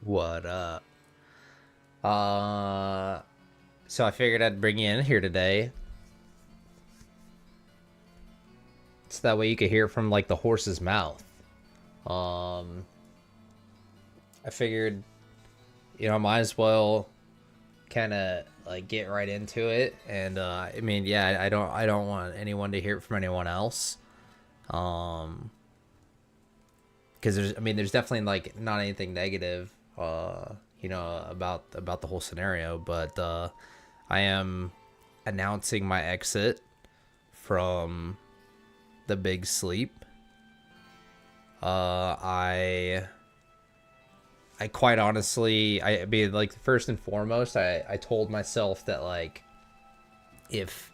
What up? Uh, so I figured I'd bring you in here today, so that way you could hear from like the horse's mouth. Um, I figured, might as well kind of like get right into it. And I mean, yeah, I don't want anyone to hear it from anyone else. Um, because there's definitely like not anything negative, about the whole scenario, but I am announcing my exit from the big sleep. I quite honestly, I mean, like first and foremost, I told myself that like if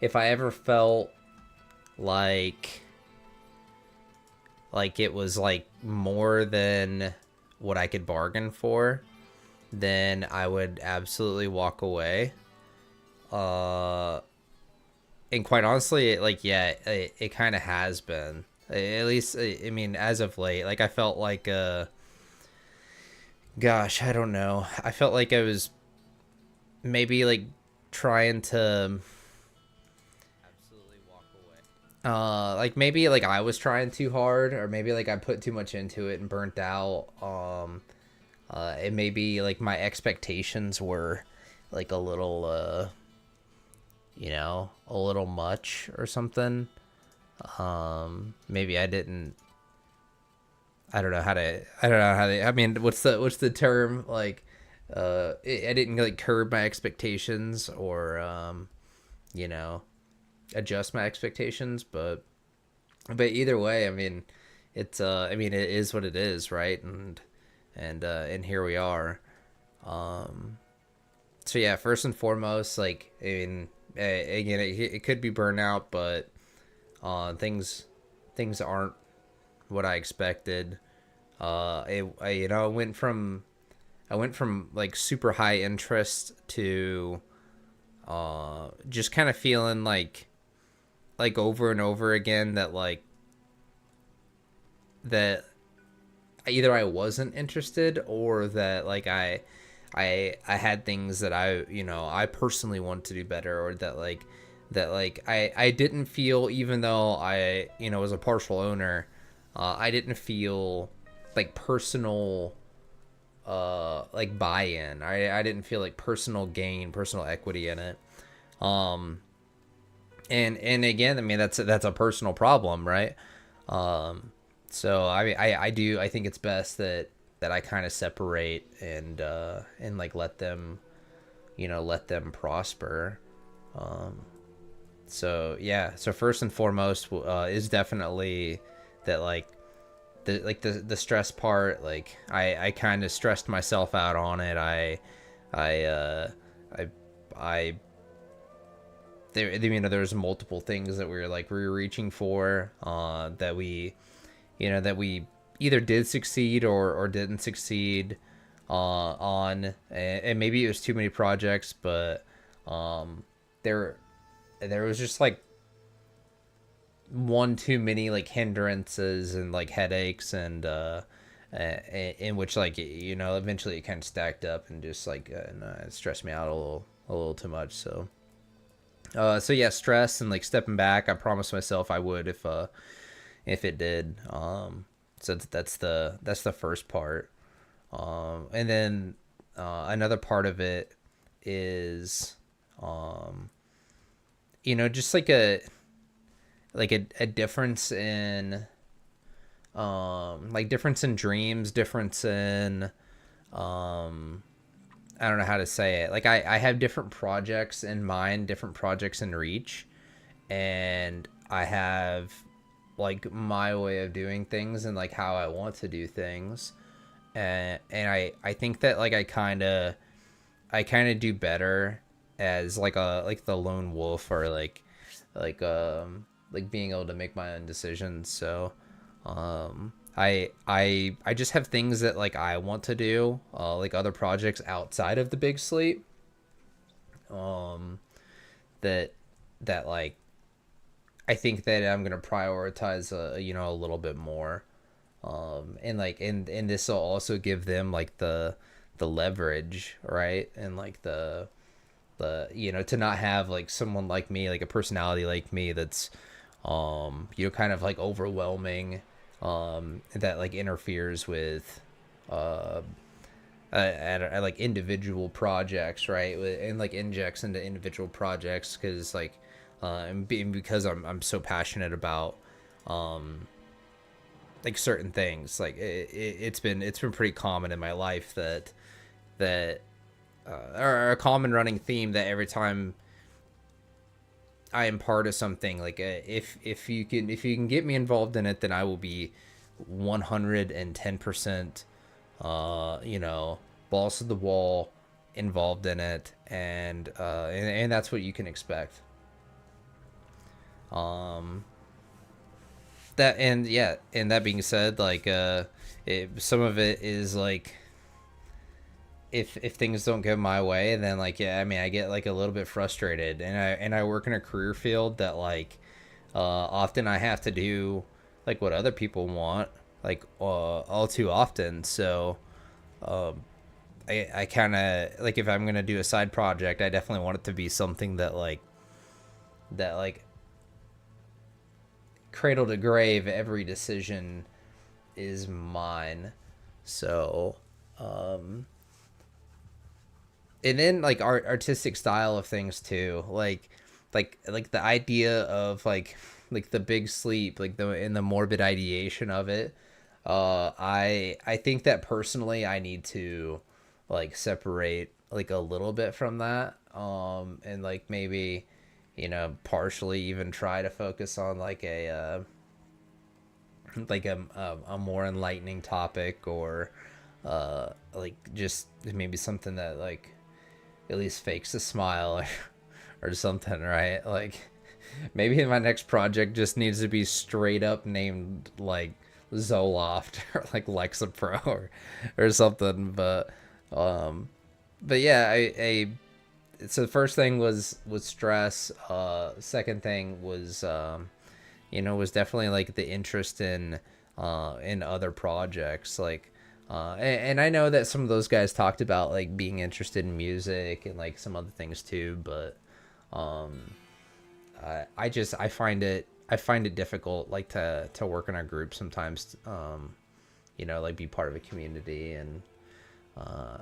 if I ever felt like it was like more than what I could bargain for, then I would absolutely walk away. Uh, and quite honestly, like yeah, it kind of has been. At least, I mean, as of late, like I felt like, gosh, I don't know. I felt like I was maybe like trying to, like maybe like I was trying too hard, or maybe like I put too much into it and burnt out. It maybe like my expectations were like a little, a little much or something. Maybe I didn't. I don't know how to. I don't know how to. I mean, what's the term like? I didn't like curb my expectations or you know, adjust my expectations, but either way, I mean, it's I mean, it is what it is, right? And here we are. Um, so yeah, first and foremost, like I mean, again, it could be burnout, but things aren't what I expected. I went from like super high interest to just kind of feeling like over and over again that like that either I wasn't interested or that like I had things that I personally want to do better, or that I didn't feel, even though I was a partial owner, I didn't feel like personal like buy-in. I didn't feel like personal gain, personal equity in it. Um and again, I mean that's a personal problem, right? Um so I think it's best that I kind of separate and like let them prosper. Um so yeah, so first and foremost is definitely that like the stress part. Like I kind of stressed myself out on it. I I I there's multiple things that we were reaching for, that we either did succeed or didn't succeed on, and maybe it was too many projects, but um there there was just like one too many like hindrances and like headaches, in which like eventually it kind of stacked up and just like it stressed me out a little too much. So yeah, stress and like stepping back, I promised myself I would if it did. So that's the first part. And then another part of it is just like a difference in difference in dreams, difference in I don't know how to say it. Like I have different projects in mind, different projects in reach, and I have like my way of doing things and like how I want to do things. And I think that like I kind of do better as like the lone wolf, or like being able to make my own decisions. So I just have things that like I want to do, like other projects outside of the big sleep, um that like I think that I'm gonna prioritize a little bit more. And like and this will also give them like the leverage, right? And like the you know, to not have like someone like me, like a personality like me that's you know, kind of like overwhelming, that like interferes with uh at like individual projects, right? And like injects into individual projects because like and because I'm so passionate about um like certain things. Like it's been pretty common in my life that or a common running theme that every time I am part of something, like if you can get me involved in it, then I will be 110% you know, balls to the wall, involved in it, and that's what you can expect. Um, that and yeah, and that being said, like some of it is like if things don't go my way, then like yeah, I mean, I get like a little bit frustrated, and I work in a career field that like often I have to do like what other people want, like all too often. So um, I kind of like if I'm gonna do a side project, I definitely want it to be something that like cradle to grave, every decision is mine. So, and then like artistic style of things too, like the idea of like the big sleep, like the in the morbid ideation of it. I think that personally I need to like separate like a little bit from that, and like maybe you know partially even try to focus on like a more enlightening topic, or like just maybe something that like at least fakes a smile or something, right? Like maybe my next project just needs to be straight up named like Zoloft or like Lexapro or something. Um, but yeah, I so the first thing was stress. Second thing was you know, was definitely like the interest in other projects, like and I know that some of those guys talked about like being interested in music and like some other things too, but um I just I find it difficult like to work in a group sometimes, you know, like be part of a community, and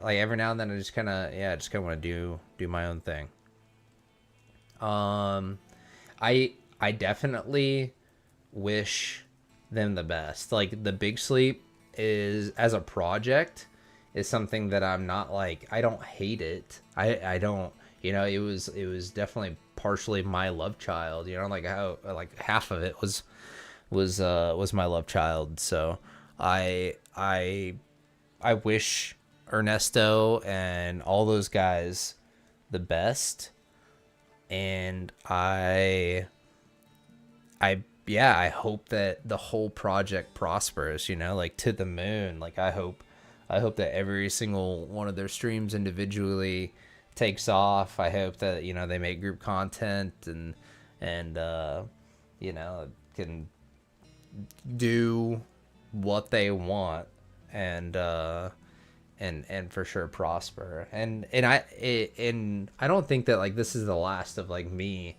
like every now and then I just kind of yeah, just kind of want to do my own thing. um I definitely wish them the best. Like the Big Sleep is as a project is something that I'm not like I don't hate it. I don't, you know, it was definitely partially my love child, you know, like how like half of it was my love child. So I I wish Ernesto and all those guys the best, and I yeah, I hope that the whole project prospers, you know, like to the moon. Like I hope that every single one of their streams individually takes off. I hope that, you know, they make group content and you know, can do what they want, and and for sure prosper. And I don't think that like this is the last of like me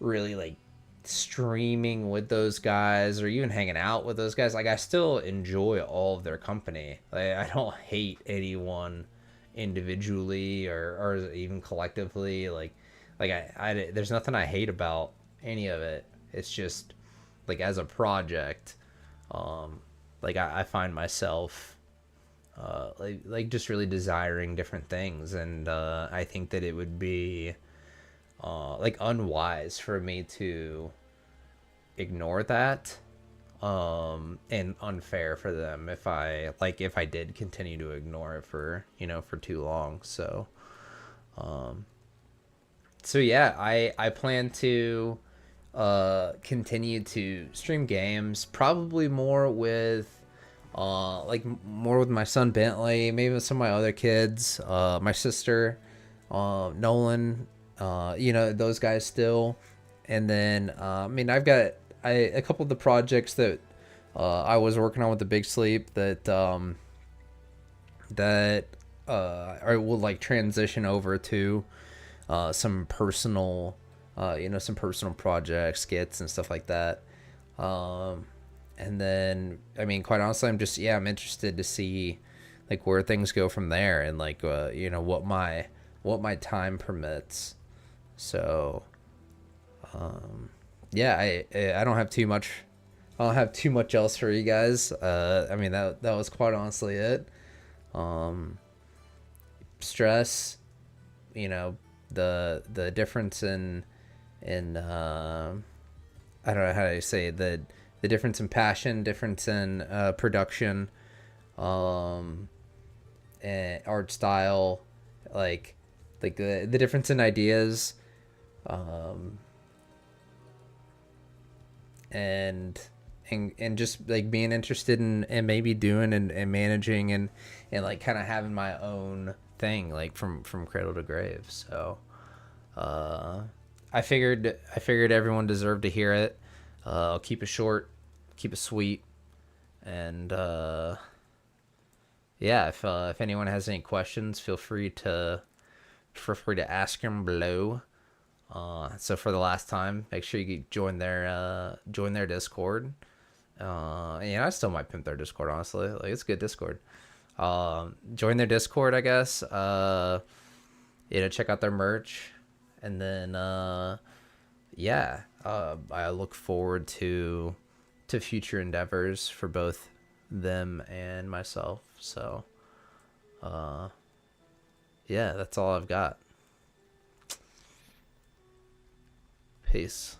really like streaming with those guys or even hanging out with those guys. Like I still enjoy all of their company. Like I don't hate anyone individually or even collectively. Like I there's nothing I hate about any of it. It's just like as a project, um, like I find myself like just really desiring different things, and I think that it would be like unwise for me to ignore that, and unfair for them if I like if I did continue to ignore it for, you know, for too long. So so yeah, I plan to continue to stream games, probably more with like more with my son Bentley, maybe with some of my other kids, my sister, Nolan, you know, those guys still. And then I mean I've got a couple of the projects that I was working on with the Big Sleep that I will like transition over to some personal, some personal projects, skits, and stuff like that. Um, and then, I mean, quite honestly, I'm interested to see like where things go from there, and like what my time permits. So, yeah, I don't have too much. I don't have too much else for you guys. I mean that was quite honestly it. Um, Stress, you know, the difference in I don't know how to say it, the difference in passion, difference in production, um, and art style, like the difference in ideas, um, and and just like being interested in maybe doing and managing and like kind of having my own thing like from cradle to grave. So uh I figured everyone deserved to hear it. I'll keep it short, keep it sweet, and yeah, if anyone has any questions, feel free to ask them below. So for the last time, make sure you join their Discord. And I still might pimp their Discord, honestly. Like, it's good Discord. Join their Discord, I guess. Check out their merch, and then yeah, I look forward to future endeavors for both them and myself. So, uh, yeah, that's all I've got. Peace.